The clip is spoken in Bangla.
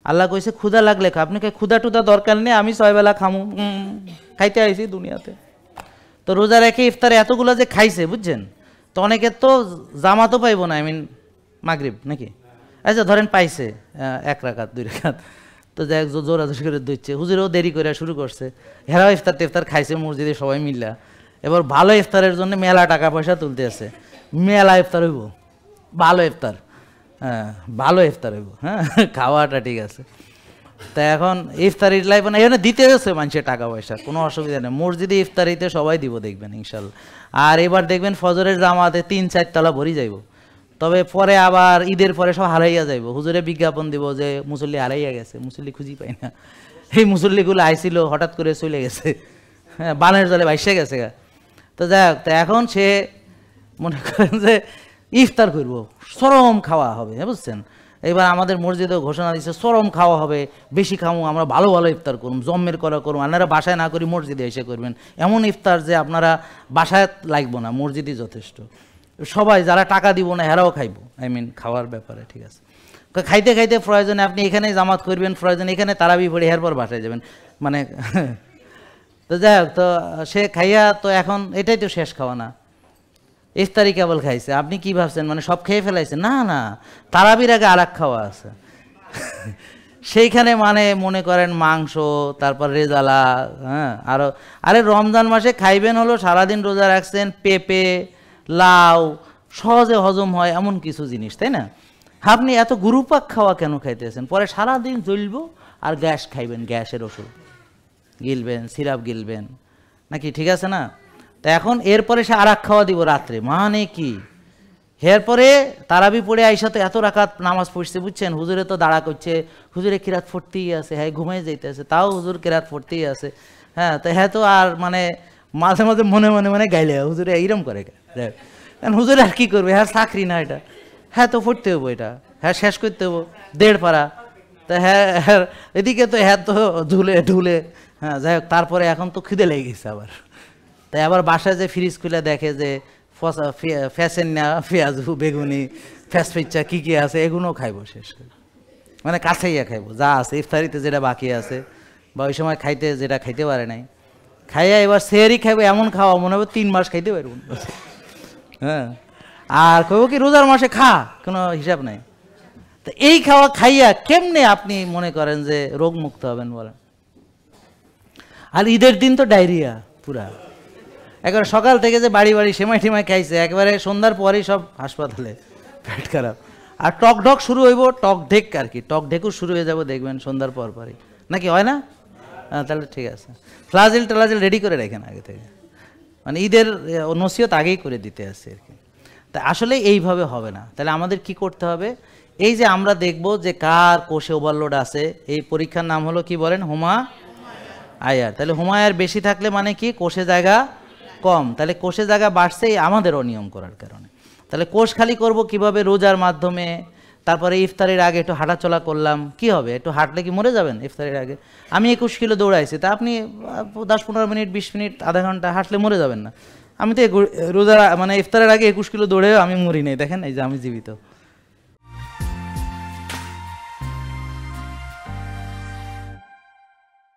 আল্লাহ কইছে ক্ষুধা লাগলে খা, আপনি ক্ষুধা টুধা দরকার নেই, আমি 6 বেলা খামু, খাইতে আইছি দুনিয়াতে। তো রোজা রেখে ইফতারে এতগুলো যে খাইছে বুঝছেন, তো অনেকের তো জামাতও পাইব না, মাগরিব নাকি, আচ্ছা ধরেন পাইছে 1 রাকাত 2 রাকাত, তো যাই হোক জোরাজোরি করে দিচ্ছে, হুজুরেও দেরি করে শুরু করছে, হেরাও ইফতার খাইছে মসজিদে সবাই মিল্লা, এবার ভালো ইফতারের জন্য মেলা টাকা পয়সা তুলতে আছে, মেলা ইফতার হইব, ভালো ইফতার, হ্যাঁ ভালো ইফতার হইব, হ্যাঁ খাওয়াটা ঠিক আছে। তা এখন ইফতারির লাইফ মানে এখানে দিতে হচ্ছে মানুষের টাকা পয়সা, কোনো অসুবিধা নেই, মসজিদে ইফতারিতে সবাই দিব দেখবেন ইনশাল্লাহ। আর এবার দেখবেন ফজরের জামাতে 3-4 তলা ভরি যাইব, তবে পরে আবার ঈদের পরে সব হারাইয়া যাইব, হুজুরে বিজ্ঞাপন দিব যে মুসল্লি হারাইয়া গেছে, মুসল্লি খুঁজি পাই না, এই মুসল্লিগুলো আইছিল হঠাৎ করে চলে গেছে, হ্যাঁ বানের জলে ভাইসে গেছে। তো যাই হোক, তো এখন সে মনে করেন যে ইফতার করব, চরম খাওয়া হবে, হ্যাঁ বুঝছেন। এবার আমাদের মসজিদেও ঘোষণা দিচ্ছে চরম খাওয়া হবে, বেশি খামো, আমরা ভালো ভালো ইফতার করুন, জম্মের করা করুন, আপনারা বাসায় না করি মসজিদে এসে করবেন, এমন ইফতার যে আপনারা বাসায় লাগবো না, মসজিদই যথেষ্ট, সবাই যারা টাকা দিব না হেরাও খাইবো, খাওয়ার ব্যাপারে ঠিক আছে। খাইতে খাইতে প্রয়োজনে আপনি এখানেই জামাত করবেন, প্রয়োজনে এখানে তারাবি পড়ে এরপর বাসায় যাবেন, মানে তো যাই হোক, তো সে খাইয়া তো এখন এটাই তো শেষ খাওয়া না, ইফতারি কেবল খাইছে, আপনি কি ভাবছেন মানে সব খেয়ে ফেলাইছে, না না, তারাবির আগে আর এক খাওয়া আছে সেইখানে, মানে মনে করেন মাংস, তারপর রেজালা, হ্যাঁ আরো, আরে রমজান মাসে খাইবেন হলো সারাদিন রোজা রাখছেন, পেঁপে লাউ সহজে হজম হয় এমন কিছু জিনিস, তাই না? আপনি এত গুরুপাক খাওয়া কেন খাইতেছেন? পরে সারাদিন জ্বলব আর গ্যাস খাইবেন, গ্যাসের ওষুধ গিলবেন, সিরাপ গিলবেন নাকি, ঠিক আছে না? তা এখন এরপরে সে আর এক খাওয়া দিব রাত্রে, মানে কি? এরপরে তারাবি পড়ে আইসা তো এত রাকাত নামাজ পড়ছে বুঝছেন, হুজুরে তো দাঁড়া করছে, হুজুরে কিরাত পড়তেই আছে, হ্যাঁ ঘুমাই যাইতে আছে, তাও হুজুর কিরাত পড়তেই আছে, হ্যাঁ তো হ্যাঁ তো আর মানে মাঝে মাঝে মনে মনে মানে গাইলে হুজুরে এইরকম করে, হুজুরে আর কি করবে, হ্যাঁ চাকরি না এটা, হ্যাঁ তো পড়তে হবো, এটা হ্যাঁ শেষ করতে হবো 1.5 পারা, তা হ্যাঁ এদিকে তো হ্যাঁ তো ঢুলে, হ্যাঁ যাই হোক, তারপরে এখন তো খিদে লেগে গেছে আবার, তাই আবার বাসায় যে ফ্রিজ খুলে দেখে যে ফ্যাসেন না, পেঁয়াজু বেগুনি ফ্যাসফিচ্চা কী কী আছে এগুলোও খাইবো শেষ করে, মানে কাছেইয়া খাইবো যা আছে, ইফতারিতে যেটা বাকি আছে বা ওই সময় খাইতে যেটা খাইতে পারে নাই, খাইয়া এবার সেহরি খাইবো, এমন খাওয়া মনে হবে 3 মাস খাইতে পারবো, হ্যাঁ আর কইব কি রোজার মাসে খা, কোনো হিসাব নাই। তো এই খাওয়া খাইয়া কেমনে আপনি মনে করেন যে রোগ মুক্ত হবেন বলেন? আর ঈদের দিন তো ডায়রিয়া পুরা, একবারে সকাল থেকে যে বাড়ি বাড়ি সেমাই টেমাই খাইছে, একবারে সন্ধ্যার পরেই সব হাসপাতালে, পেট খারাপ, আর টক ঢক শুরু হইব, টক ঢেক আর কি, টক ঢেকও শুরু হয়ে যাবো দেখবেন সন্ধ্যার পর পরই, নাকি হয় না? হ্যাঁ তাহলে ঠিক আছে, ফ্লাজিল টালাজিল রেডি করে রাখেন আগে থেকে, মানে ঈদের নসিহত আগেই করে দিতে আসছে আর কি। তা আসলে এইভাবে হবে না, তাহলে আমাদের কি করতে হবে? এই যে আমরা দেখব যে কার কোষে ওভারলোড আছে, এই পরীক্ষার নাম হলো কি বলেন? আয়ার। তাহলে আয়ার বেশি থাকলে মানে কি? কোষে জায়গা কম, তাহলে কোষে জায়গা বাড়ছে আমাদের অনিয়ম করার কারণে। তাহলে কোষ খালি করব কিভাবে? রোজার মাধ্যমে, তারপরে ইফতারের আগে একটু হাঁটাচলা করলাম, কি হবে? একটু হাঁটলে কি মরে যাবেন ইফতারের আগে? আমি 21 কিলো দৌড়াইছি, তা আপনি 10-15 মিনিট 20 মিনিট আধা ঘন্টা হাঁটলে মরে যাবেন না? আমি তো রোজার মানে ইফতারের আগে 21 কিলো দৌড়েও আমি মরি নাই, দেখেন এই যে আমি জীবিত।